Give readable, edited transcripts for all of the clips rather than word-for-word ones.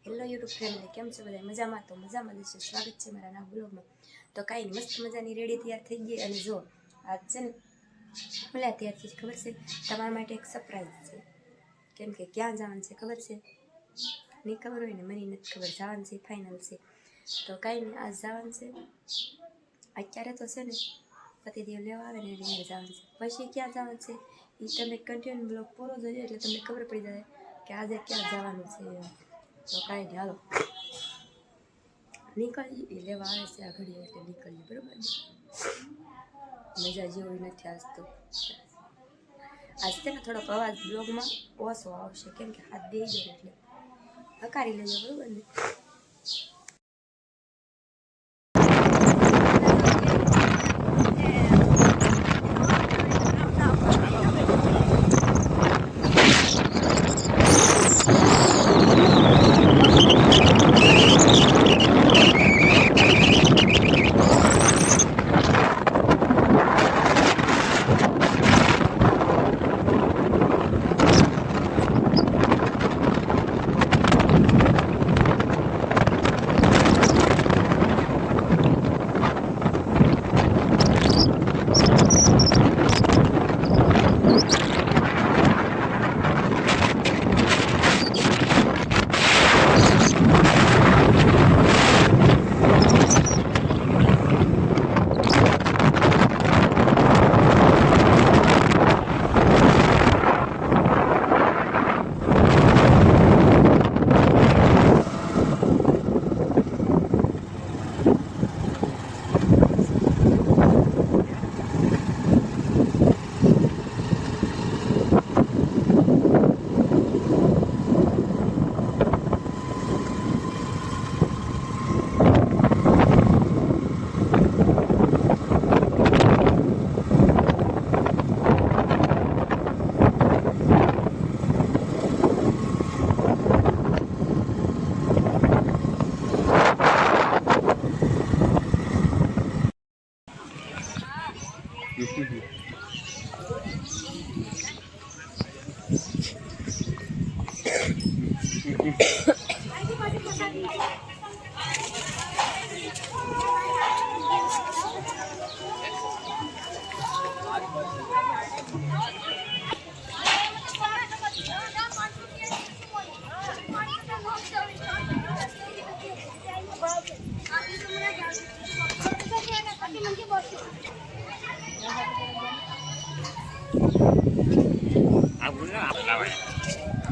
Hello YouTube family, કેમ છો બધા? મજામાં? તો મજામાં જ છે. સ્વાગત છે મારા નવા બ્લોગમાં. તો કાંઈ નહીં, મસ્ત મજાની રેડી તૈયાર થઈ ગઈ. અને જો આજ છે ને ઓલા તૈયાર થઈ, ખબર છે તમારા માટે એક સરપ્રાઈઝ છે. કેમ કે ક્યાં જવાનું છે ખબર છે? નહીં ખબર હોય ને, મને નથી ખબર. જવાનું છે ફાઇનલ છે. તો કાંઈ નહીં, આજ જવાનું છે. અત્યારે તો છે ને પતિદેવ લેવા આવે ને એટલે જવાનું છે. પછી ક્યાં જવાનું છે એ તમે કન્ટિન્યુ બ્લોગ પૂરો જોજો એટલે તમને ખબર પડી જાય કે આજે ક્યાં જવાનું છે. તો કાંઈ નહીં, હાલો નીકળીએ. એ લેવા આવે છે આ ઘડીએ એટલે નીકળીએ, બરાબર? મજા જેવી નથી આજ તો. આજ છે ને થોડોક અવાજ બ્લોગમાં ઓછો આવશે, કેમ કે હાથ દઈ જાય એટલે હકારી લેજો, બરાબર ને?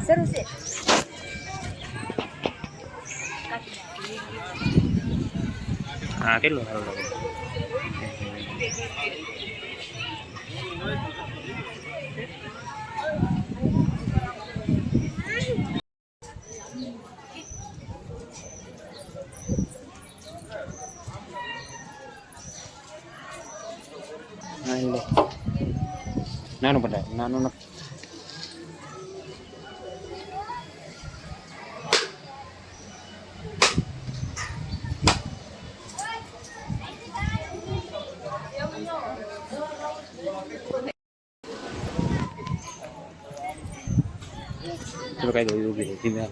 શરૂ છે. હા, કેટલું સારું લાગે. નાનું પટાય નાનું નથી. ચલો કઈ દઉં ઉભી રહી ધીમે.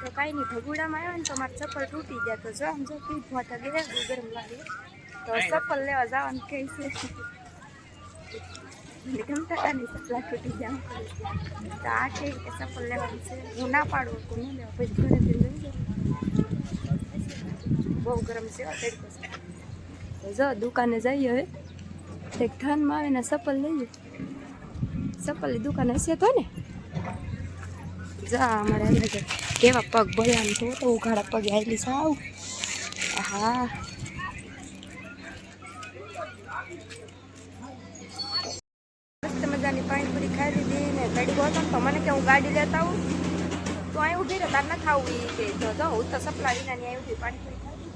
તો કાંઈ નહીં, ભગુડામાં આવ્યો ને તો મારી ચપ્પલ તૂટી ગયા. તો જો આમ જો પીઠ માથા ગયા, બહુ ગરમ લાગે તો ચપ્પલ લેવા જવાનું કહે છે. ગમતા નહીં ચપ્પલ તૂટી જાય તો આ કહે કે ચપ્પલ લેવાનું છે. હું ના પાડું તો નહીં લેવા, પછી ઘરેથી લઈ જાઉં. બહુ ગરમ છે, તડકો છે. તો જો દુકાને જઈએ હવે. એક થાનમાં આવીને ચપ્પલ લઈએ. ચપ્પલની દુકાન હશે તો ને જા અમારે આવી જાય. કેવા પગ ભર્યા છો તો ઉઘાડા પગે આવેલી સાવ. હા, મસ્ત મજાની પાણીપુરી ખાઈ લીધી ને તડકો હતો ને તો મને કે હું ગાડી લેતા આવું. તો અહીં ઊભી રહે તાર ન ખાવું એ કે જો હું તો સપલા વિનાની અહીં ઊભી પાણીપુરી ખાધી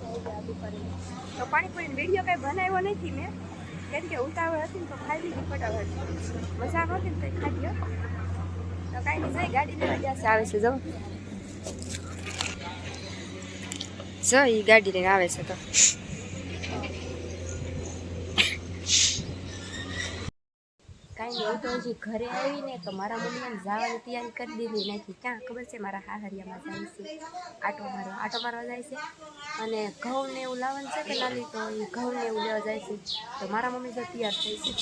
તો પાણીપુરીનો વિડીયો કાંઈ બનાવ્યો નથી મેં કેમ કે ઉતાવળ હતી ને તો ખાઈ લીધી ફટાફટ મજા નહોતી ને તો ખાધી તો કાંઈ નહીં જઈ ગાડી લેવા જશે આવે છે જો એ ગાડી લઈને આવે છે તો કાંઈ નહીં તો હજી ઘરે આવીને તો મારા મમ્મીને જવાની તૈયારી કરી દીધી નાખી ક્યાં ખબર છે મારા હાહરિયામાં જાય છે આટો મારવા જાય છે અને ઘઉં ને એવું લાવવાનું છે કે નાલી તો એ ઘઉં ને એવું લેવા જાય છે તો મારા મમ્મી તો તૈયાર થઈ છે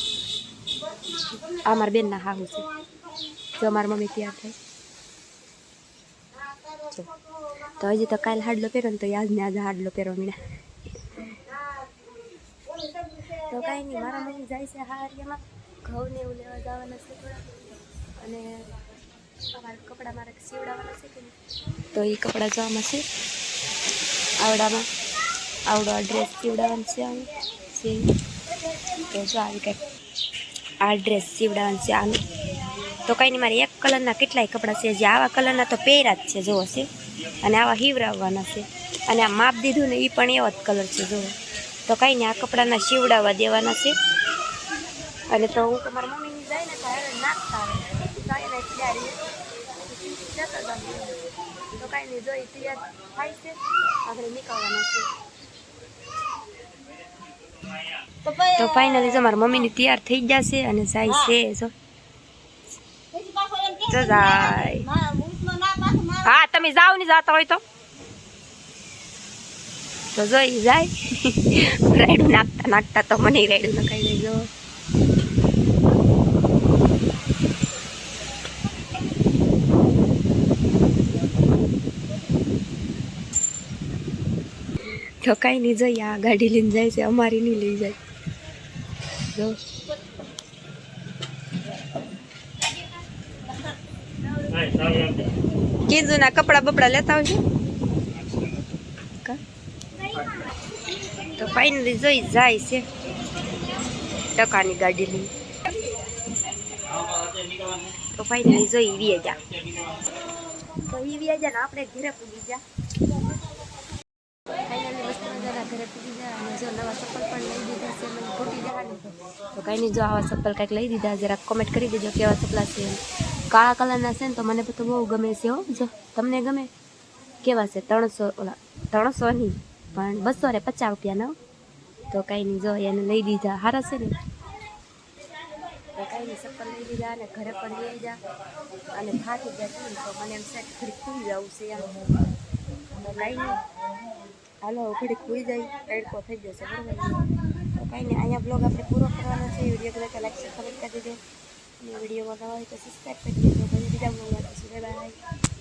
આ મારા બેનના હાહુ છે જો મારા મમ્મી તૈયાર થઈ તો હજી તો કાલે હાડલો પહેરો ને તો યાદ ને આજે હાડલો પહેરવા મીડા તો કાંઈ નહીં મારા મમ્મી જાય છે હાહરિયામાં ઘઉં ને એવું લેવા જવાના છે થોડા અને અમારા કપડાં મારે સીવડાવવાના છે કે તો એ કપડાં જવામાં છે આવડામાં આવડો આ ડ્રેસ સીવડાવવાનો છે આનું તો જો આવી કંઈક આ ડ્રેસ સીવડાવવાનું છે આનું તો કાંઈ નહીં મારે એક કલરના કેટલાય કપડાં છે જે આવા કલરના તો પહેર્યા જ છે જોવો છે અને આવા હીવડાવવાના છે અને આ માપ દીધું ને એ પણ એવો જ કલર છે જુઓ તો કાંઈ નહીં આ કપડાના સીવડાવવા દેવાના છે અને તો હું તમારા મમ્મીની જાય ને તો નાખતા આવે એને ખીડાડી તો કાંઈ નહીં જોઈ તૈયાર થાય છે આગળ નીકળવાના છે તો ફાઇનલી જો મારા મમ્મીની તૈયાર થઈ જશે અને જાય છે જો જાય હા તમે જાઓ ને જાતા હોય તો જોઈ જાય રાયડું નાખતા તો મને રાયડું નખાઈ દઈ જો તો કાંઈ નહીં જઈએ આ ગાડી લઈને જાય છે અમારી નહીં લઈ જાય જો કીધું ના કપડા બપડા લેતા આવજો તો ફાઇનલી જોઈ જાય છે ટકાની ગાડી લઈને તો ફાઇનલી જોઈ વી જા તો ઈ વી જા ને આપણે ઘરે પૂગી જા ફાઇનલી મસ્ત મજાના ઘરે પૂગી જા અને જો નવા ચપ્પલ પણ લઈ દીધા છે મને ખોટી જવાની તો કાંઈ નહીં જો આવા ચપ્પલ કંઈક લઈ દીધા જરા કોમેન્ટ કરી દેજો કેવા ચપ્પલા છે કાળા કલરના છે ને તો મને તો બહુ ગમે છે હો જો તમને ગમે કેવા છે 300 નહીં પણ 250 રૂપિયાના તો કાંઈ નહીં જો એને લઈ દીધા સારા છે ને તો કાંઈ નહીં ચપ્પલ લઈ લીધા અને ઘરે પણ લઈ જા અને થાકી ગયા તો મને એમ સેટ ઘડીક ખુલી જવું છે એમ તો કાંઈ નહીં હાલો ઘડીક ખુલી જાય તડકો થઈ જશે બરાબર તો કાંઈ નહીં અહીંયા બ્લોગ આપણે પૂરો કરવાનો છે વિડીયો ગમે તો લાઈક સબસ્ક્રાઈબ કરી દેજો અને વિડીયોમાં નવા હોય તો સબસ્ક્રાઈબ કરી દેજો બીજા બ્લોગ બાય બાય